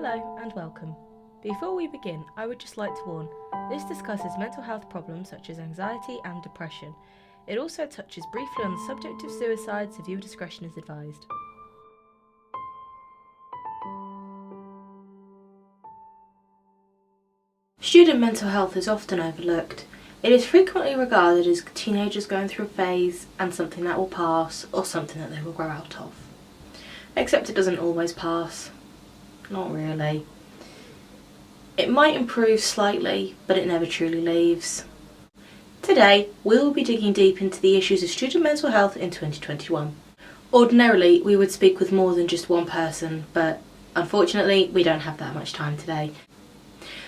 Hello and welcome. Before we begin, I would just like to warn, this discusses mental health problems such as anxiety and depression. It also touches briefly on the subject of suicide, so viewer discretion is advised. Student mental health is often overlooked. It is frequently regarded as teenagers going through a phase and something that will pass or something that they will grow out of. Except it doesn't always pass. Not really. It might improve slightly, but it never truly leaves. Today, we will be digging deep into the issues of student mental health in 2021. Ordinarily, we would speak with more than just one person, but unfortunately, we don't have that much time today.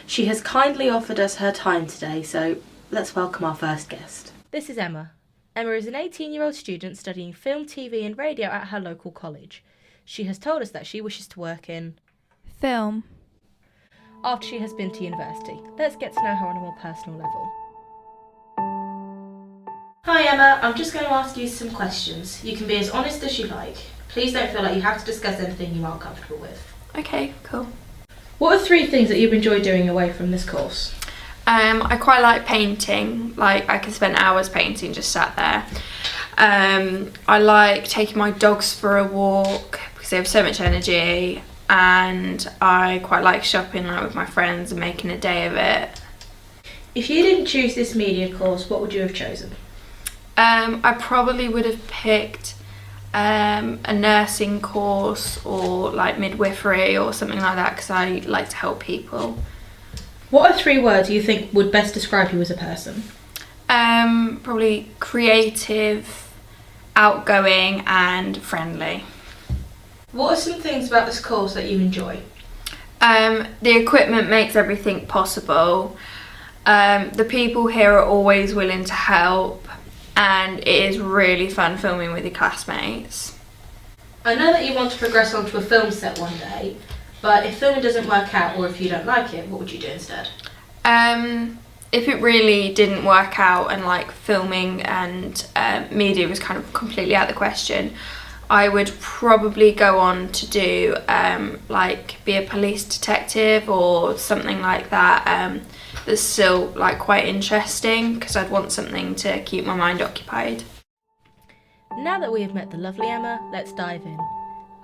She has kindly offered us her time today, so let's welcome our first guest. This is Emma. Emma is an 18-year-old student studying film, TV and radio at her local college. She has told us that she wishes to work in film after she has been to university. Let's get to know her on a more personal level. Hi Emma, I'm just going to ask you some questions. You can be as honest as you like. Please don't feel like you have to discuss anything you aren't comfortable with. Okay, cool. What are 3 things that you've enjoyed doing away from this course? I quite like painting. Like, I can spend hours painting, just sat there. I like taking my dogs for a walk because they have so much energy, and I quite like shopping with my friends and making a day of it. If you didn't choose this media course, what would you have chosen? I probably would have picked a nursing course or like midwifery or something like that because I like to help people. What are 3 words you think would best describe you as a person? Probably creative, outgoing and friendly. What are some things about this course that you enjoy? The equipment makes everything possible. The people here are always willing to help, and it is really fun filming with your classmates. I know that you want to progress onto a film set one day, but if filming doesn't work out or if you don't like it, what would you do instead? If it really didn't work out and like filming and media was kind of completely out of the question, I would probably go on to do like be a police detective or something like that. That's still like quite interesting because I'd want something to keep my mind occupied. Now that we have met the lovely Emma, let's dive in.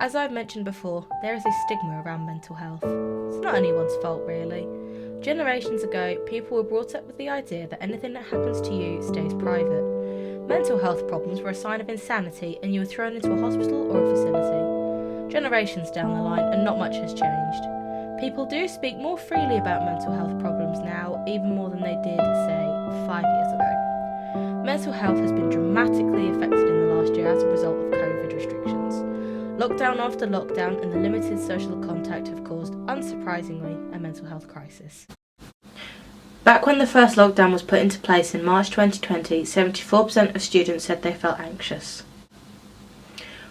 As I've mentioned before, there is a stigma around mental health. It's not anyone's fault really. Generations ago, people were brought up with the idea that anything that happens to you stays private. Mental health problems were a sign of insanity and you were thrown into a hospital or a facility. Generations down the line and not much has changed. People do speak more freely about mental health problems now, even more than they did, say, 5 years ago. Mental health has been dramatically affected in the last year as a result of COVID restrictions. Lockdown after lockdown and the limited social contact have caused, unsurprisingly, a mental health crisis. Back when the first lockdown was put into place in March 2020, 74% of students said they felt anxious.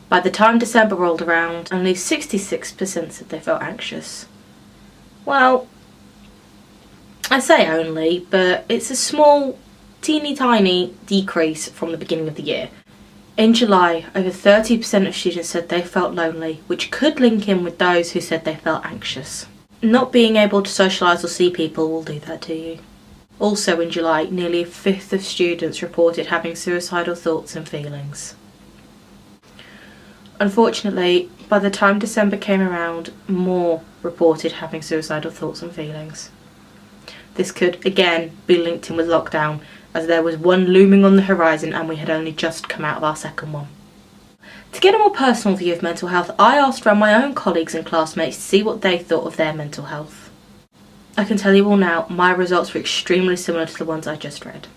By the time December rolled around, only 66% said they felt anxious. Well, I say only, but it's a small, teeny tiny decrease from the beginning of the year. In July, over 30% of students said they felt lonely, which could link in with those who said they felt anxious. Not being able to socialise or see people will do that to you. Also in July, nearly 1/5 of students reported having suicidal thoughts and feelings. Unfortunately, by the time December came around, more reported having suicidal thoughts and feelings. This could, again, be linked in with lockdown, as there was one looming on the horizon and we had only just come out of our second one. To get a more personal view of mental health, I asked around my own colleagues and classmates to see what they thought of their mental health. I can tell you all now, my results were extremely similar to the ones I just read.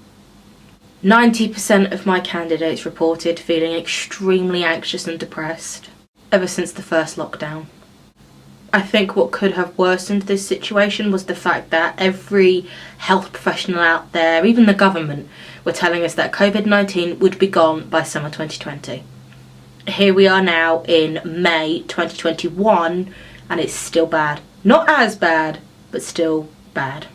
90% of my candidates reported feeling extremely anxious and depressed ever since the first lockdown. I think what could have worsened this situation was the fact that every health professional out there, even the government, were telling us that COVID-19 would be gone by summer 2020. Here we are now in May 2021 and it's still bad. Not as bad, but still bad.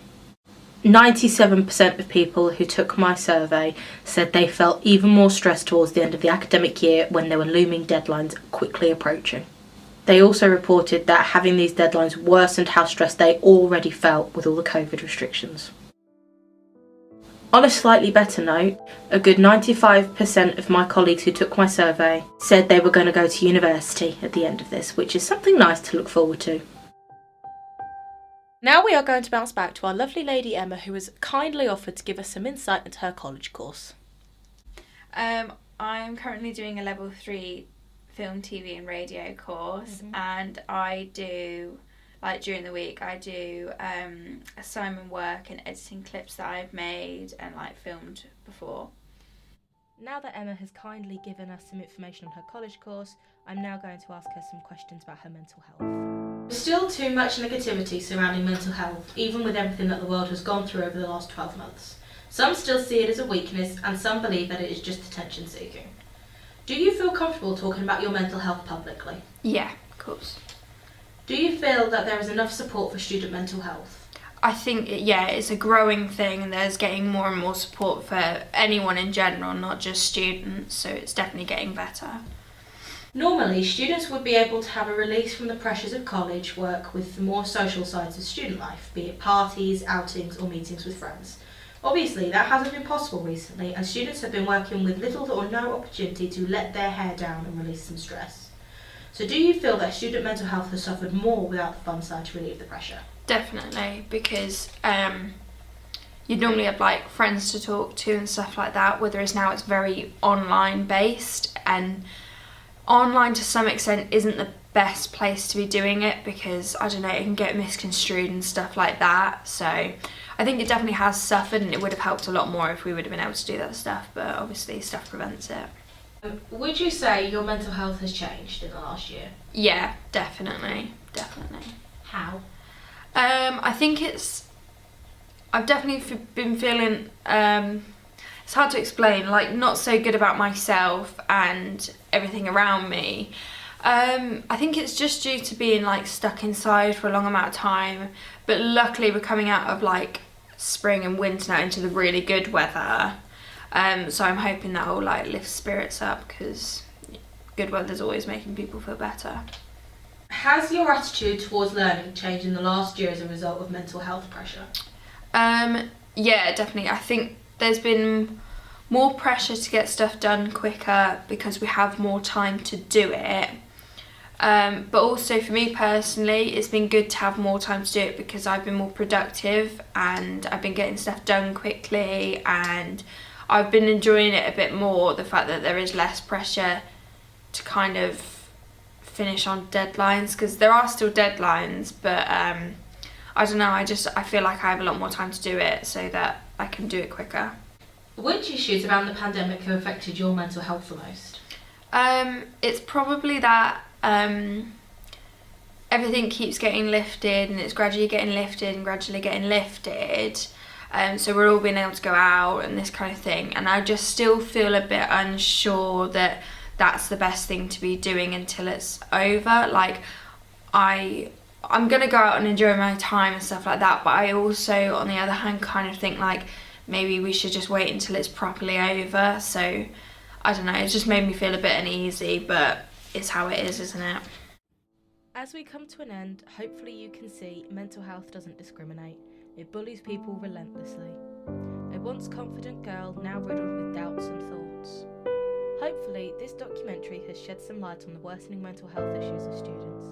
97% of people who took my survey said they felt even more stressed towards the end of the academic year when there were looming deadlines quickly approaching. They also reported that having these deadlines worsened how stressed they already felt with all the COVID restrictions. On a slightly better note, a good 95% of my colleagues who took my survey said they were going to go to university at the end of this, which is something nice to look forward to. Now we are going to bounce back to our lovely lady Emma, who has kindly offered to give us some insight into her college course. I'm currently doing a level 3 film, TV and radio course, and I do, like during the week, I do assignment work and editing clips that I've made and like filmed before. Now that Emma has kindly given us some information on her college course, I'm now going to ask her some questions about her mental health. There's still too much negativity surrounding mental health, even with everything that the world has gone through over the last 12 months. Some still see it as a weakness, and some believe that it is just attention seeking. Do you feel comfortable talking about your mental health publicly? Yeah, of course. Do you feel that there is enough support for student mental health? I think, it's a growing thing, and there's getting more and more support for anyone in general, not just students, so it's definitely getting better. Normally, students would be able to have a release from the pressures of college work with the more social sides of student life, be it parties, outings or meetings with friends. Obviously, that hasn't been possible recently, and students have been working with little or no opportunity to let their hair down and release some stress. So do you feel that student mental health has suffered more without the fun side to relieve the pressure? Definitely, because you'd normally have like friends to talk to and stuff like that, whereas now it's very online based, and online to some extent isn't the best place to be doing it because, I don't know, it can get misconstrued and stuff like that. So I think it definitely has suffered, and it would have helped a lot more if we would have been able to do that stuff, but obviously stuff prevents it. Would you say your mental health has changed in the last year? Yeah, definitely. How? I think I've definitely been feeling, it's hard to explain, like not so good about myself and everything around me. I think it's just due to being like stuck inside for a long amount of time, but luckily we're coming out of like spring and winter now into the really good weather. So I'm hoping that will like lift spirits up, because good weather's always making people feel better. Has your attitude towards learning changed in the last year as a result of mental health pressure? Yeah, definitely. I think there's been more pressure to get stuff done quicker because we have more time to do it. But also for me personally, it's been good to have more time to do it because I've been more productive and I've been getting stuff done quickly, and I've been enjoying it a bit more, the fact that there is less pressure to kind of finish on deadlines, because there are still deadlines, but I don't know, I feel like I have a lot more time to do it so that I can do it quicker. Which issues around the pandemic have affected your mental health the most? It's probably that everything keeps getting lifted, and it's gradually getting lifted and gradually getting lifted. So we're all being able to go out and this kind of thing, and I just still feel a bit unsure that that's the best thing to be doing until it's over. Like I'm gonna go out and enjoy my time and stuff like that, but I also, on the other hand, kind of think like maybe we should just wait until it's properly over. So I don't know, it just made me feel a bit uneasy, but it's how it is, isn't it? As we come to an end, hopefully you can see mental health doesn't discriminate. It bullies people relentlessly. A once confident girl now riddled with doubts and thoughts. Hopefully this documentary has shed some light on the worsening mental health issues of students.